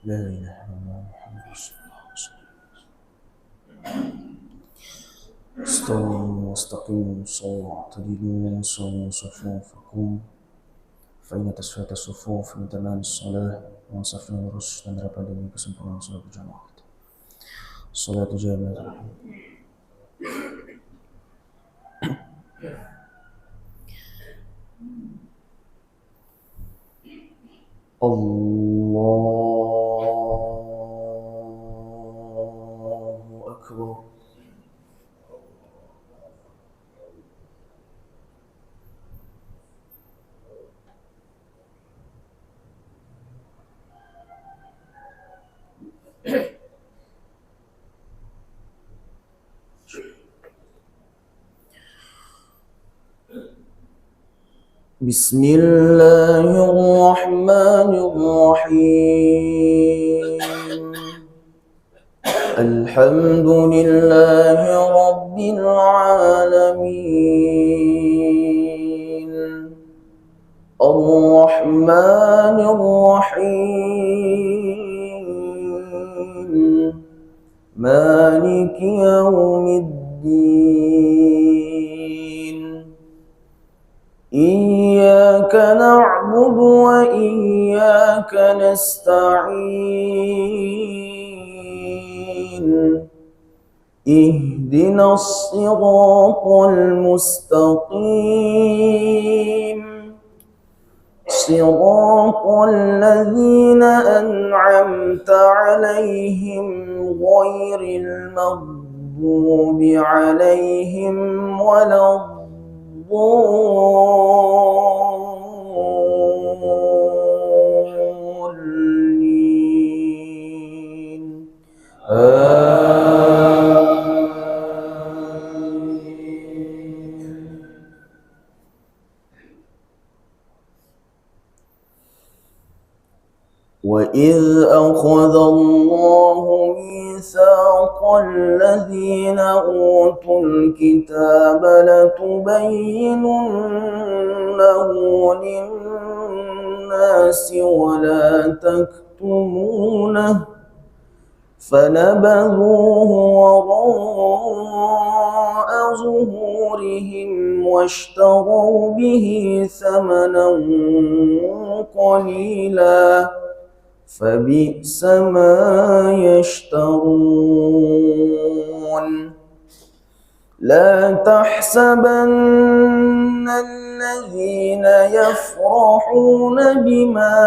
لا إله إلا الله محمد رسول الله صلى الله عليه وسلم. استووا واستقيموا صوا واعتدلوا سووا صفوفكم فإن تسوية الصفوف من تمام الصلاة وانصفنا الرشد dan dapat demi kesempurnaan salat berjamaah. Salat jamaah. Allahu Akbar. بسم الله الرحمن الرحيم. الحمد لله رب العالمين الرحمن الرحيم مالك يوم الدين إياك نعبد وإياك نستعين اهدنا الصراط المستقيم صراط الذين أنعمت عليهم غير المغضوب عليهم ولا الضالين آمين. وإذ أخذ الله ميثاق الذين أوتوا الكتاب لتبيننه للناس ولا تكتمونه فنبذوه وراء ظهورهم واشتروا به ثمنا قليلا فبئس ما يشترون. لا تحسبن الذين يفرحون بما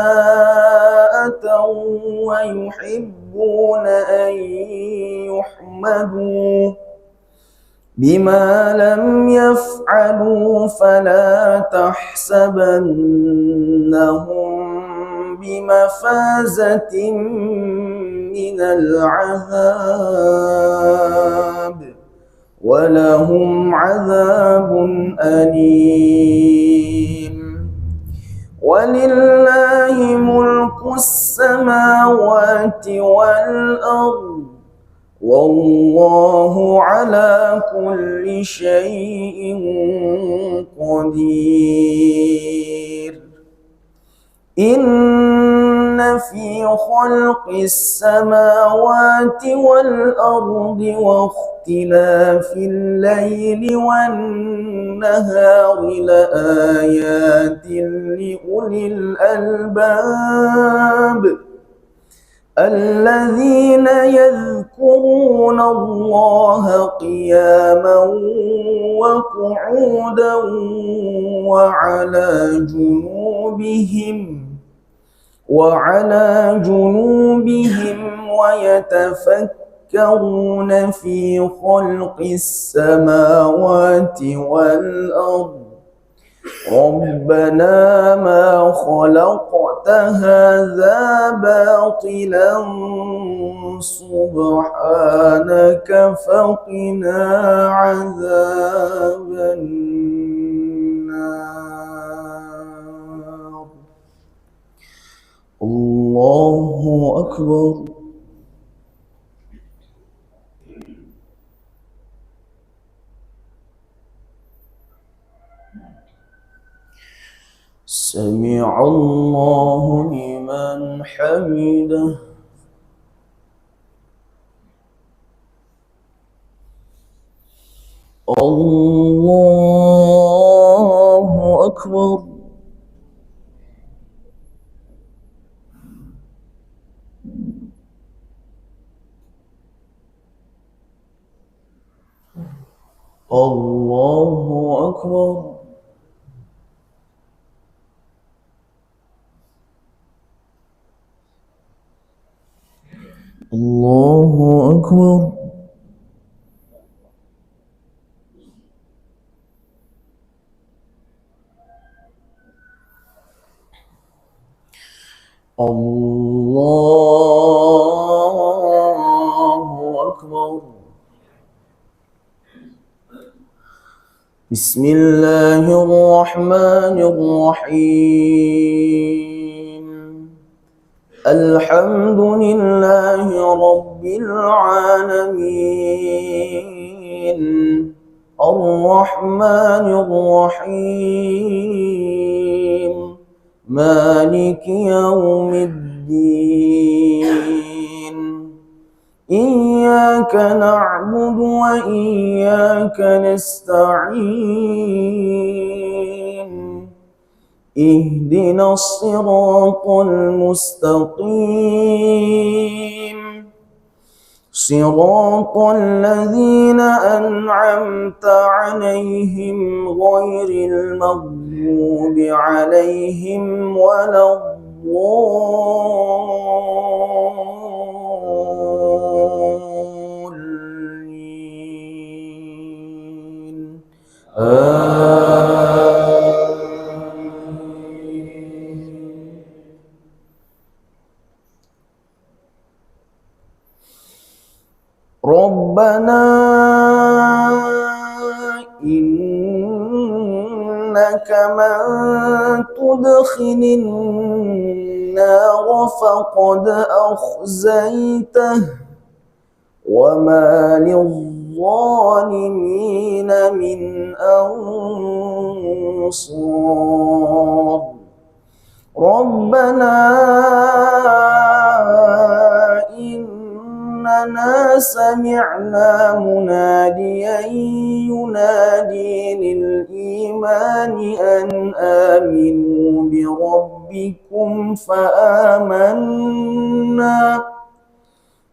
أتوا ويحبون أن يحمدوا بما لم يفعلوا فلا تحسبنهم بمفازة من العذاب ولهم عذاب أليم. ولله ملك السماوات والأرض والله على كل شيء قدير. إن في خلق السماوات والأرض واختلاف الليل والنهار لآيات لأولي الألباب الذين يذكرون الله قياما وقعودا وعلى جنوبهم ويتفكرون في خلق السماوات والأرض ربنا ما خلقت هذا باطلا سبحانك فقنا عذاب النار. الله أكبر. سمع الله لمن حمده. الله أكبر. الله أكبر. الله أكبر. الله أكبر. بسم الله الرحمن الرحيم. الحمد لله رب العالمين. الرحمن الرحيم. مالك يوم الدين. إياك نعبد وإياك نستعين. اهدنا الصراط المستقيم. صراط الذين أنعمت عليهم غير المغضوب عليهم ولا الضالين. ربنا إنك من تدخل النار فقد أخزيته وما للظالمين من أنصار. ربنا إننا سمعنا مناديا ينادي للإيمان أن آمنوا بربكم فآمنا.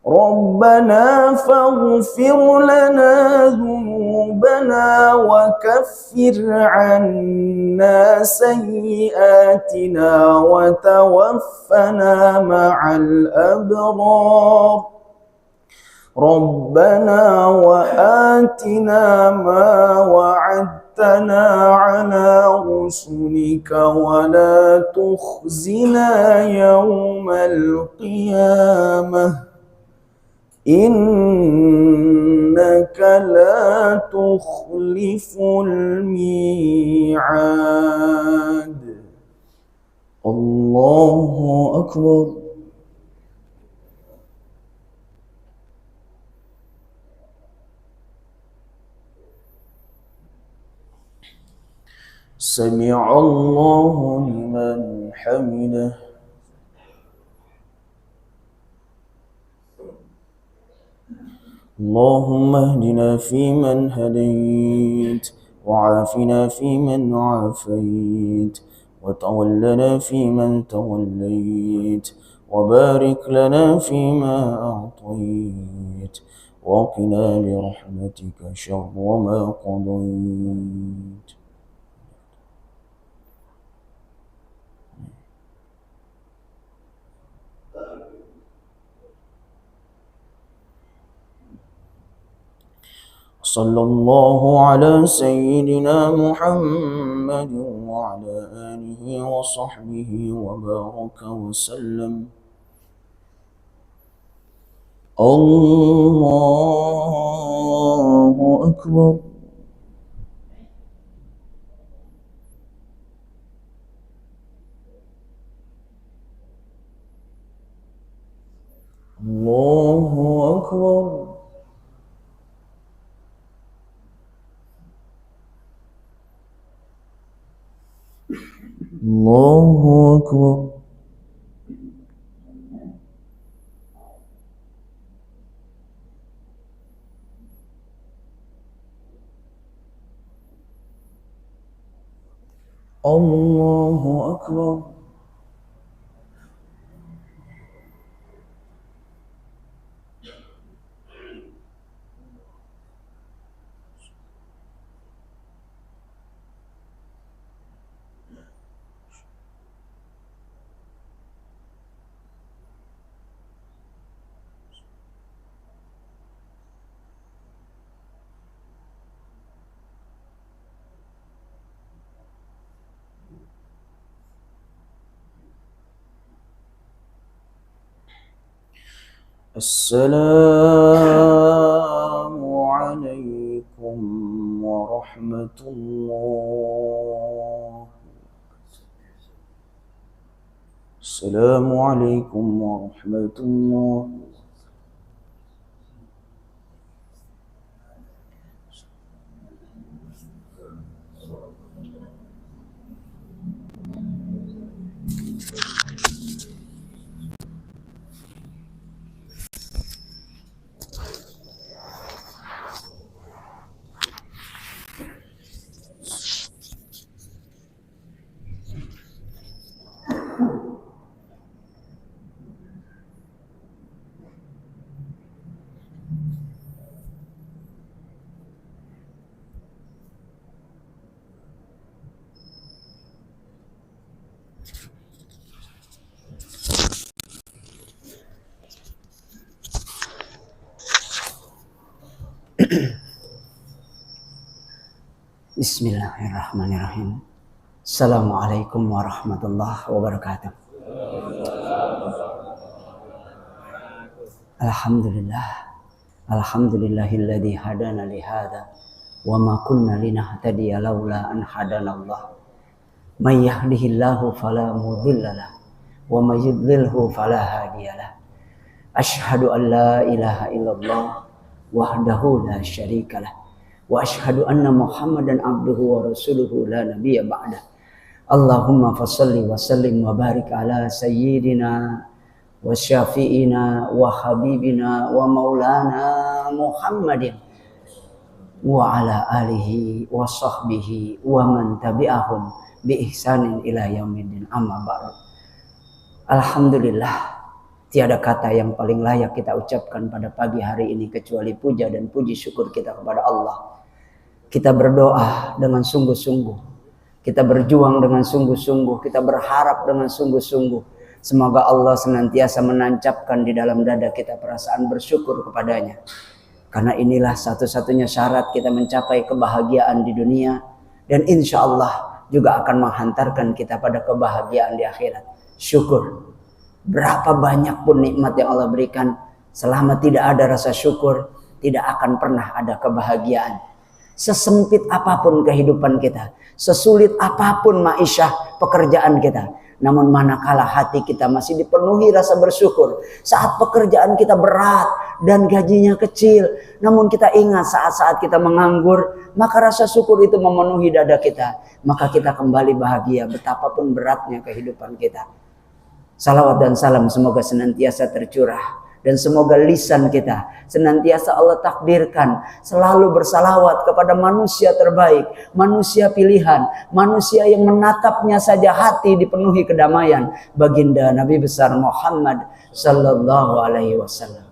ربنا فاغفر لنا ذنوبنا وكفر عنا سيئاتنا وتوفنا مع الأبرار. ربنا وآتنا ما وعدتنا على رسلك ولا تخزنا يوم القيامة إنك لا تخلف الميعاد. الله أكبر. سمع الله لمن حمده. اللهم اهدنا فيمن هديت وعافنا فيمن عافيت وتولنا فيمن توليت وبارك لنا فيما أعطيت وقنا برحمتك شر ما قضيت. صلى الله على سيدنا محمد وعلى آله وصحبه وبارك وسلم. الله أكبر. الله أكبر. Allahu Akbar. Allahu Akbar. Assalamualaikum warahmatullahi. Assalamualaikum warahmatullahi. Bismillahirrahmanirrahim. Assalamualaikum warahmatullahi wabarakatuh. Alhamdulillah. Alhamdulillahilladzi hadana li hadza wa ma kunna linahtadiya laula an hadanallah. May yahdihillahu fala mudhillalah wa may yudlilhu fala hadiyalah. Asyhadu an la ilaha illallah wahdahu la syarikalah. Wa ashhadu anna Muhammadan abduhu wa rasuluhu la nabiyya ba'dah. Allahumma fassalli wa sallim wa barik ala sayyidina wa syafi'ina wa habibina wa maulana Muhammadin wa ala alihi wa sahbihi wa man tabi'ahum bi ihsanin ila yaumiddin, amma ba'du. Alhamdulillah, tiada kata yang paling layak kita ucapkan pada pagi hari ini kecuali puja dan puji syukur kita kepada Allah. Kita berdoa dengan sungguh-sungguh, kita berjuang dengan sungguh-sungguh, kita berharap dengan sungguh-sungguh. Semoga Allah senantiasa menancapkan di dalam dada kita perasaan bersyukur kepadanya. Karena inilah satu-satunya syarat kita mencapai kebahagiaan di dunia, dan insya Allah juga akan menghantarkan kita pada kebahagiaan di akhirat. Syukur. Berapa banyak pun nikmat yang Allah berikan, selama tidak ada rasa syukur, tidak akan pernah ada kebahagiaan. Sesempit apapun kehidupan kita, sesulit apapun ma'isyah pekerjaan kita, namun manakala hati kita masih dipenuhi rasa bersyukur, saat pekerjaan kita berat dan gajinya kecil, namun kita ingat saat-saat kita menganggur, maka rasa syukur itu memenuhi dada kita, maka kita kembali bahagia betapapun beratnya kehidupan kita. Salawat dan salam semoga senantiasa tercurah, dan semoga lisan kita senantiasa Allah takdirkan selalu bersalawat kepada manusia terbaik, manusia pilihan, manusia yang menatapnya saja hati dipenuhi kedamaian, baginda Nabi besar Muhammad sallallahu alaihi wasallam.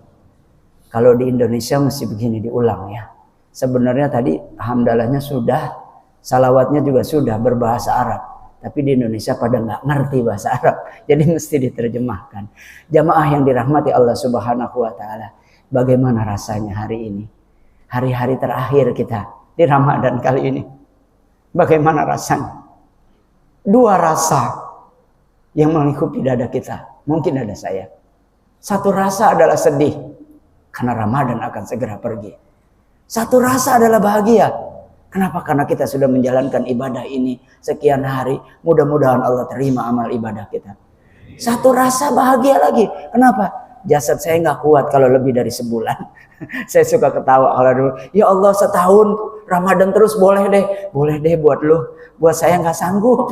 Kalau di Indonesia masih begini diulang ya. Sebenarnya tadi hamdalahnya sudah, salawatnya juga sudah berbahasa Arab. Tapi di Indonesia pada nggak ngerti bahasa Arab, jadi mesti diterjemahkan. Jamaah yang dirahmati Allah Subhanahu wa Ta'ala, bagaimana rasanya hari ini? Hari-hari terakhir kita di Ramadan kali ini, bagaimana rasanya? Dua rasa yang melingkupi dada kita, mungkin ada saya. Satu rasa adalah sedih, karena Ramadan akan segera pergi. Satu rasa adalah bahagia. Kenapa? Karena kita sudah menjalankan ibadah ini sekian hari. Mudah-mudahan Allah terima amal ibadah kita. Satu rasa bahagia lagi. Kenapa? Jasad saya nggak kuat kalau lebih dari sebulan. Saya suka ketawa kalau dulu. Ya Allah, setahun Ramadan terus boleh deh buat lu. Buat saya nggak sanggup.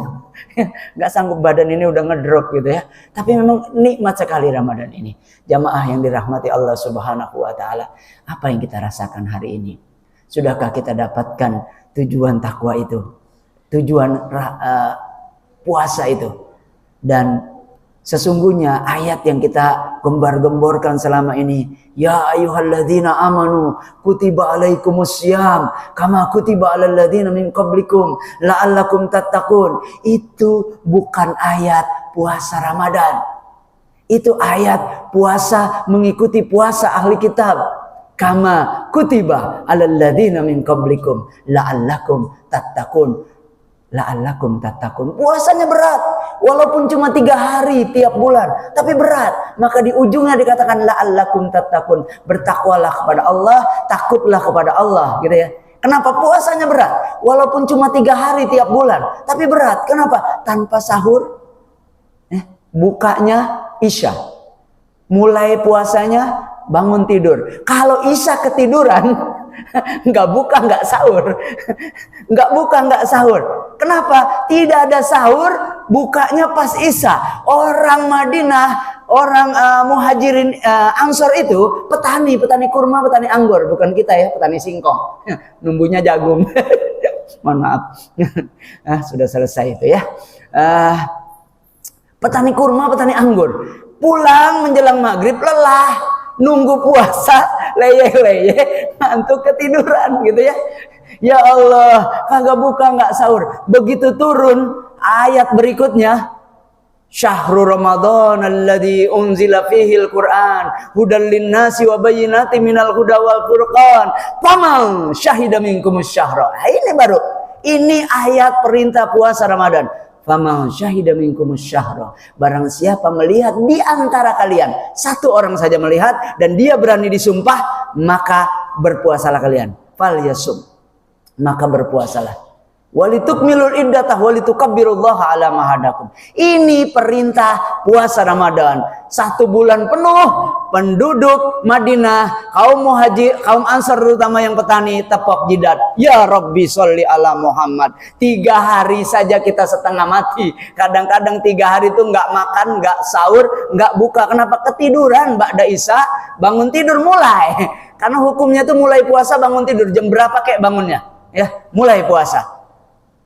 Nggak sanggup, badan ini udah ngedrop gitu ya. Tapi memang nikmat sekali Ramadan ini. Jamaah yang dirahmati Allah Subhanahu wa taala, apa yang kita rasakan hari ini? Sudahkah kita dapatkan tujuan takwa itu? Tujuan puasa itu? Dan sesungguhnya ayat yang kita gembar-gemborkan selama ini, ya ayyuhalladzina amanu kutiba alaikumussyam kama kutiba alal ladzina min qablikum la'allakum tattaqun, itu bukan ayat puasa Ramadan. Itu ayat puasa mengikuti puasa ahli kitab. Kama kutiba alal ladzina min qablikum la'allakum tattaqun. La'allakum tattaqun. Puasanya berat, walaupun cuma 3 hari tiap bulan, tapi berat. Maka di ujungnya dikatakan la'allakum tattaqun, bertakwalah kepada Allah, takutlah kepada Allah, gitu ya. Kenapa puasanya berat? Walaupun cuma 3 hari tiap bulan, tapi berat. Kenapa? Tanpa sahur, bukanya Isya. Mulai puasanya bangun tidur. Kalau Isya ketiduran, nggak buka nggak sahur, nggak buka nggak sahur. Kenapa? Tidak ada sahur, bukanya pas Isya. Orang Madinah, orang muhajirin Ansor itu petani kurma, petani anggur, bukan kita ya, petani singkong, numbuhnya jagung. Mohon maaf. Sudah selesai itu ya. Petani kurma, petani anggur, pulang menjelang maghrib lelah, nunggu puasa, leye-leye, ngantuk ketiduran gitu ya. Ya Allah, kagak buka nggak sahur. Begitu turun ayat berikutnya, Syahrul Ramadan alladzi unzila fihil Qur'an hudal linnasi wa bayyinatin minal huda wal furqan faman syahida minkumus syahra. Ini baru, ini ayat perintah puasa Ramadan. Faman syahida minkumus syahra, barang siapa melihat di antara kalian, 1 orang saja melihat dan dia berani disumpah, maka berpuasalah kalian. Fal yasum, maka berpuasalah. Walitukmilul iddatah walitukabbirullaha ala ma hadakum. Ini perintah puasa Ramadan. 1 bulan penuh penduduk Madinah, kaum muhajir, kaum Ansar terutama yang petani, tepok jidat. Ya Rabbi sholli ala Muhammad. 3 hari saja kita setengah mati. Kadang-kadang 3 hari itu nggak makan, nggak sahur, nggak buka. Kenapa? Ketiduran ba'da Isya, bangun tidur mulai. Karena hukumnya itu mulai puasa bangun tidur. Jam berapa kayak bangunnya? Ya, mulai puasa.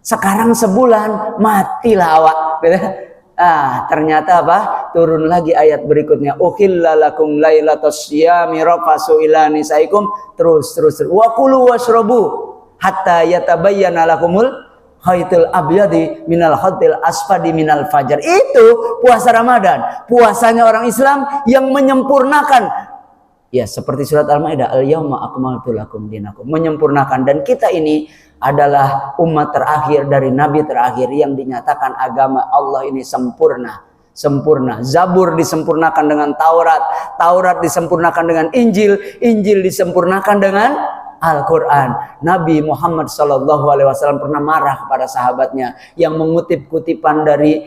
Sekarang sebulan matilah awak. Ternyata apa? Turun lagi ayat berikutnya. Uhilla lakum lailatas syiyami rafasu ila nisaikum. Terus. Wa kulu washrabu hatta yatabayyana lakumul khaitul abyadi minal khaitil asfadi minal fajar. Itu puasa Ramadan. Puasanya orang Islam yang menyempurnakan. Ya, seperti surat Al-Maidah, al-yauma akmaltu lakum dinakum, menyempurnakan. Dan kita ini adalah umat terakhir dari nabi terakhir yang dinyatakan agama Allah ini sempurna. Zabur disempurnakan dengan Taurat, Taurat disempurnakan dengan Injil, Injil disempurnakan dengan Al-Quran. Nabi Muhammad SAW pernah marah kepada sahabatnya yang mengutip kutipan dari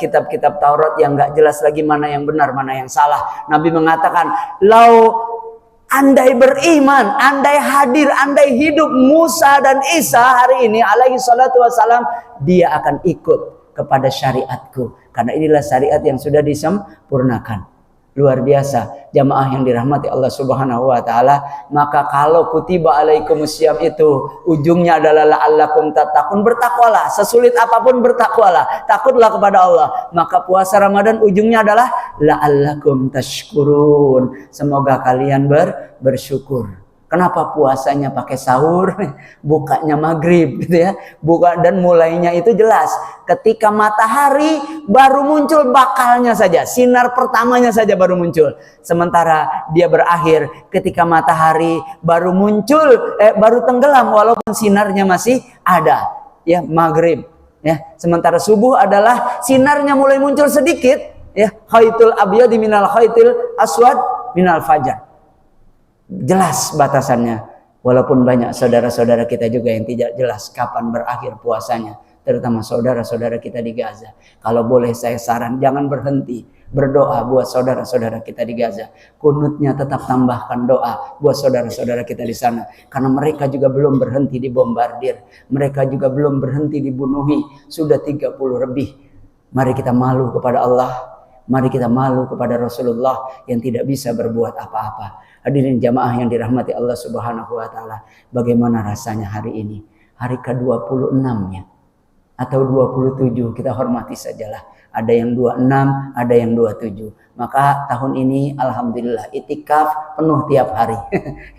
kitab-kitab Taurat yang gak jelas lagi mana yang benar, mana yang salah. Nabi mengatakan, andai beriman, andai hadir, andai hidup Musa dan Isa hari ini alaihi salatu wassalam, dia akan ikut kepada syariatku. Karena inilah syariat yang sudah disempurnakan. Luar biasa, jamaah yang dirahmati Allah Subhanahu wa taala. Maka kalau kutiba alaikumussyam itu ujungnya adalah la'allakum tattaqun, bertakwalah. Sesulit apapun bertakwalah, takutlah kepada Allah. Maka puasa Ramadan ujungnya adalah la'allakum tashkurun, semoga kalian bersyukur. Kenapa puasanya pakai sahur, bukanya maghrib gitu ya. Buka dan mulainya itu jelas. Ketika matahari baru muncul bakalnya saja, sinar pertamanya saja baru muncul. Sementara dia berakhir ketika matahari baru muncul, baru tenggelam walaupun sinarnya masih ada. Ya, maghrib. Ya, sementara subuh adalah sinarnya mulai muncul sedikit. Ya, khaitul abyadi minal khaitil aswad minal fajar. Jelas batasannya, walaupun banyak saudara-saudara kita juga yang tidak jelas kapan berakhir puasanya. terutama saudara-saudara kita di Gaza. Kalau boleh saya saran, jangan berhenti berdoa buat saudara-saudara kita di Gaza. Kunutnya tetap tambahkan doa buat saudara-saudara kita di sana, karena mereka juga belum berhenti dibombardir, mereka juga belum berhenti dibunuhi, sudah 30 lebih. Mari kita malu kepada Allah, mari kita malu kepada Rasulullah yang tidak bisa berbuat apa-apa. Hadirin jamaah yang dirahmati Allah Subhanahu wa taala, bagaimana rasanya hari ini? Hari ke-26-nya atau 27, kita hormati sajalah. Ada yang 26, ada yang 27. Maka tahun ini alhamdulillah itikaf penuh tiap hari.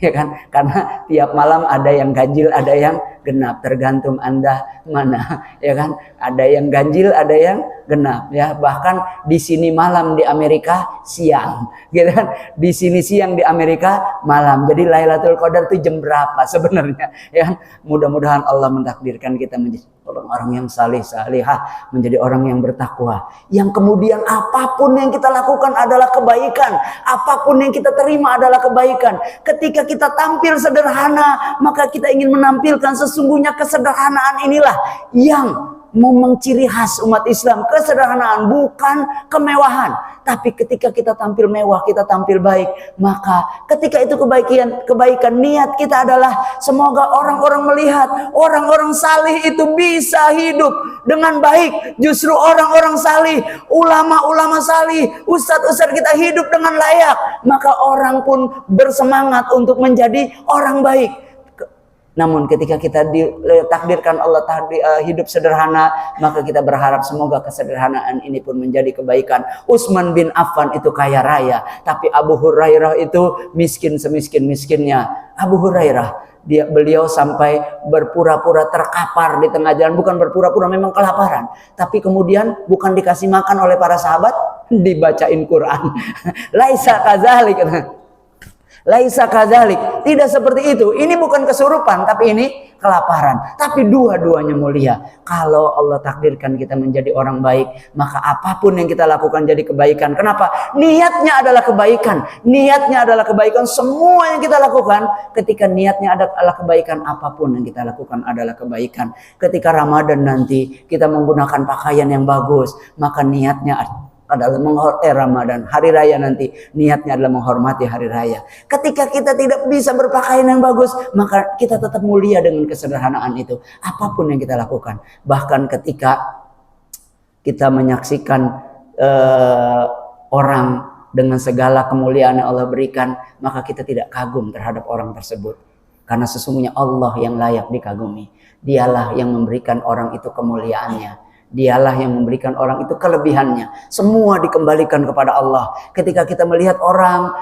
Ya kan? Karena tiap malam ada yang ganjil, ada yang genap, tergantung Anda mana, ya kan? Ada yang ganjil, ada yang genap, ya. Bahkan di sini malam, di Amerika siang, gitu kan? Di sini siang, di Amerika malam. Jadi Lailatul Qadar itu jam berapa sebenarnya, ya kan? Mudah-mudahan Allah mentakdirkan kita menjadi orang-orang yang saleh salihah, menjadi orang yang bertakwa, yang kemudian apapun yang kita lakukan adalah kebaikan, apapun yang kita terima adalah kebaikan. Ketika kita tampil sederhana, maka kita ingin menampilkan sesungguhnya kesederhanaan inilah yang memang ciri khas umat Islam. Kesederhanaan, bukan kemewahan. Tapi ketika kita tampil mewah, kita tampil baik, maka ketika itu kebaikan niat kita adalah semoga orang-orang melihat orang-orang salih itu bisa hidup dengan baik. Justru orang-orang salih, ulama-ulama salih, ustadz-ustadz kita hidup dengan layak, maka orang pun bersemangat untuk menjadi orang baik. Namun ketika kita ditakdirkan Allah hidup sederhana, maka kita berharap semoga kesederhanaan ini pun menjadi kebaikan. Utsman bin Affan itu kaya raya, tapi Abu Hurairah itu miskin semiskin-miskinnya. Abu Hurairah, beliau sampai berpura-pura terkapar di tengah jalan. Bukan berpura-pura, memang kelaparan. Tapi kemudian bukan dikasih makan oleh para sahabat, dibacain Quran. Laisa kadzalik. Laisa kadzalik, tidak seperti itu. Ini bukan kesurupan, tapi ini kelaparan. Tapi dua-duanya mulia. Kalau Allah takdirkan kita menjadi orang baik, maka apapun yang kita lakukan jadi kebaikan. Kenapa? Niatnya adalah kebaikan. Niatnya adalah kebaikan. Semua yang kita lakukan, ketika niatnya adalah kebaikan, apapun yang kita lakukan adalah kebaikan. Ketika Ramadan nanti kita menggunakan pakaian yang bagus, maka niatnya adalah menghormati Ramadan, hari raya nanti niatnya adalah menghormati hari raya. Ketika kita tidak bisa berpakaian yang bagus, maka kita tetap mulia dengan kesederhanaan itu. Apapun yang kita lakukan, bahkan ketika kita menyaksikan orang dengan segala kemuliaan yang Allah berikan, maka kita tidak kagum terhadap orang tersebut, karena sesungguhnya Allah yang layak dikagumi. Dialah yang memberikan orang itu kemuliaannya. Dialah yang memberikan orang itu kelebihannya. Semua dikembalikan kepada Allah. Ketika kita melihat orang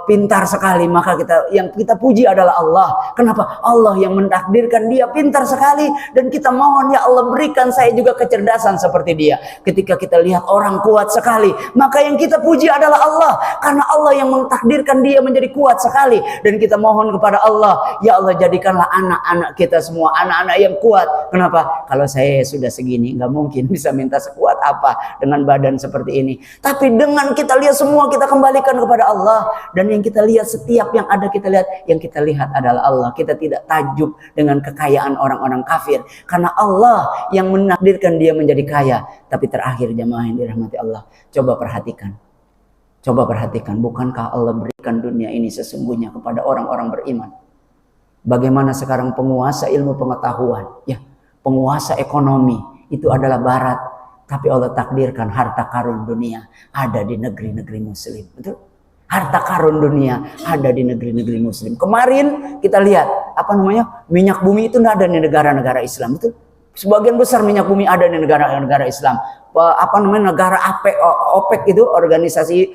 pintar sekali, maka yang kita puji adalah Allah. Kenapa? Allah yang mentakdirkan dia pintar sekali, dan kita mohon, ya Allah berikan saya juga kecerdasan seperti dia. Ketika kita lihat orang kuat sekali, maka yang kita puji adalah Allah, karena Allah yang mentakdirkan dia menjadi kuat sekali. Dan kita mohon kepada Allah, ya Allah jadikanlah anak-anak kita semua anak-anak yang kuat. Kenapa? Kalau saya sudah segini, nggak mungkin bisa minta sekuat apa dengan badan seperti ini. Tapi dengan kita lihat semua, kita kembalikan kepada Allah. Dan yang kita lihat, setiap yang ada kita lihat, yang kita lihat adalah Allah. Kita tidak takjub dengan kekayaan orang-orang kafir, karena Allah yang menakdirkan dia menjadi kaya. Tapi terakhir jamaah yang dirahmati Allah, coba perhatikan, bukankah Allah berikan dunia ini sesungguhnya kepada orang-orang beriman? Bagaimana sekarang penguasa ilmu pengetahuan, ya, penguasa ekonomi itu adalah barat, tapi Allah takdirkan harta karun dunia ada di negeri-negeri muslim. Betul? Harta karun dunia ada di negeri-negeri muslim. Kemarin kita lihat minyak bumi itu tidak ada di negara-negara Islam. Betul? Sebagian besar minyak bumi ada di negara-negara Islam. Negara OPEC itu, organisasi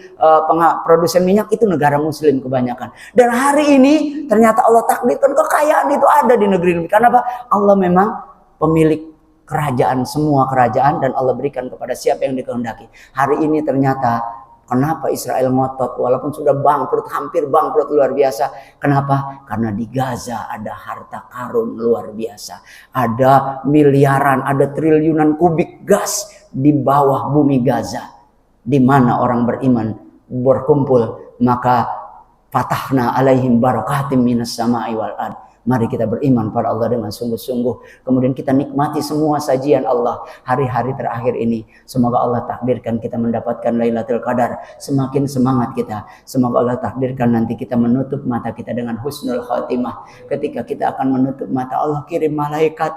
produsen minyak, itu negara muslim kebanyakan. Dan hari ini ternyata Allah takdirkan kekayaan itu ada di negeri-negeri. Kenapa? Allah memang pemilik kerajaan, semua kerajaan, dan Allah berikan kepada siapa yang dikehendaki. Hari ini ternyata kenapa Israel ngotot walaupun sudah bangkrut, hampir bangkrut luar biasa? Kenapa? Karena di Gaza ada harta karun luar biasa. Ada miliaran, ada triliunan kubik gas di bawah bumi Gaza, di mana orang beriman berkumpul. Maka fatahna alaihim barakatim minas sama'i wal ard. Mari kita beriman pada Allah dengan sungguh-sungguh. Kemudian kita nikmati semua sajian Allah hari-hari terakhir ini. Semoga Allah takdirkan kita mendapatkan Lailatul Qadar. Semakin semangat kita. Semoga Allah takdirkan nanti kita menutup mata kita dengan husnul khatimah. Ketika kita akan menutup mata, Allah kirim malaikat.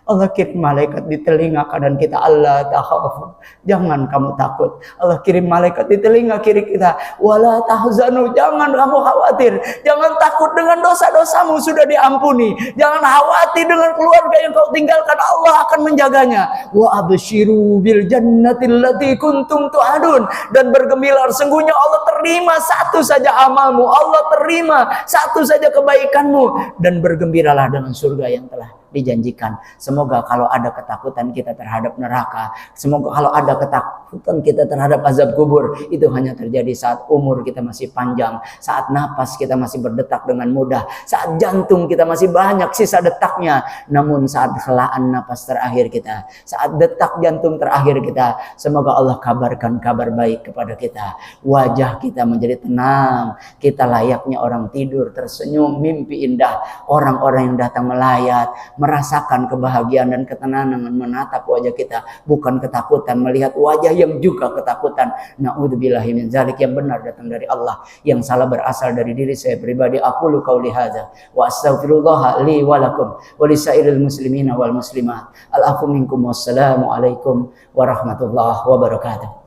Allah kirim malaikat di telinga kanan kita, Allah takhafu, jangan kamu takut. Allah kirim malaikat di telinga kiri kita, wala tahzanu, jangan kamu khawatir, jangan takut dengan dosa-dosamu sudah diampuni, jangan khawatir dengan keluarga yang kau tinggalkan, Allah akan menjaganya. Wa absyiru bil jannatil lati kuntum tu'adun, dan bergembira, sungguhnya Allah terima satu saja amalmu, Allah terima satu saja kebaikanmu, dan bergembiralah dengan surga yang telah dijanjikan. Semoga kalau ada ketakutan kita terhadap neraka, semoga kalau ada ketakutan kita terhadap azab kubur, itu hanya terjadi saat umur kita masih panjang, saat napas kita masih berdetak dengan mudah, saat jantung kita masih banyak sisa detaknya. Namun saat helaan napas terakhir kita, saat detak jantung terakhir kita, semoga Allah kabarkan kabar baik kepada kita. Wajah kita menjadi tenang, kita layaknya orang tidur tersenyum, mimpi indah. Orang-orang yang datang melayat merasakan kebahagiaan dan ketenangan menatap wajah kita, bukan ketakutan melihat wajah yang juga ketakutan. Na'udzubillahi min dzalik. Yang benar datang dari Allah, yang salah berasal dari diri saya pribadi. Aqulu qauli hadza wa astaghfirullah li wa lakum wa lisairil muslimina wal muslimat. Al-afu minkum wassalamu alaikum warahmatullahi wabarakatuh.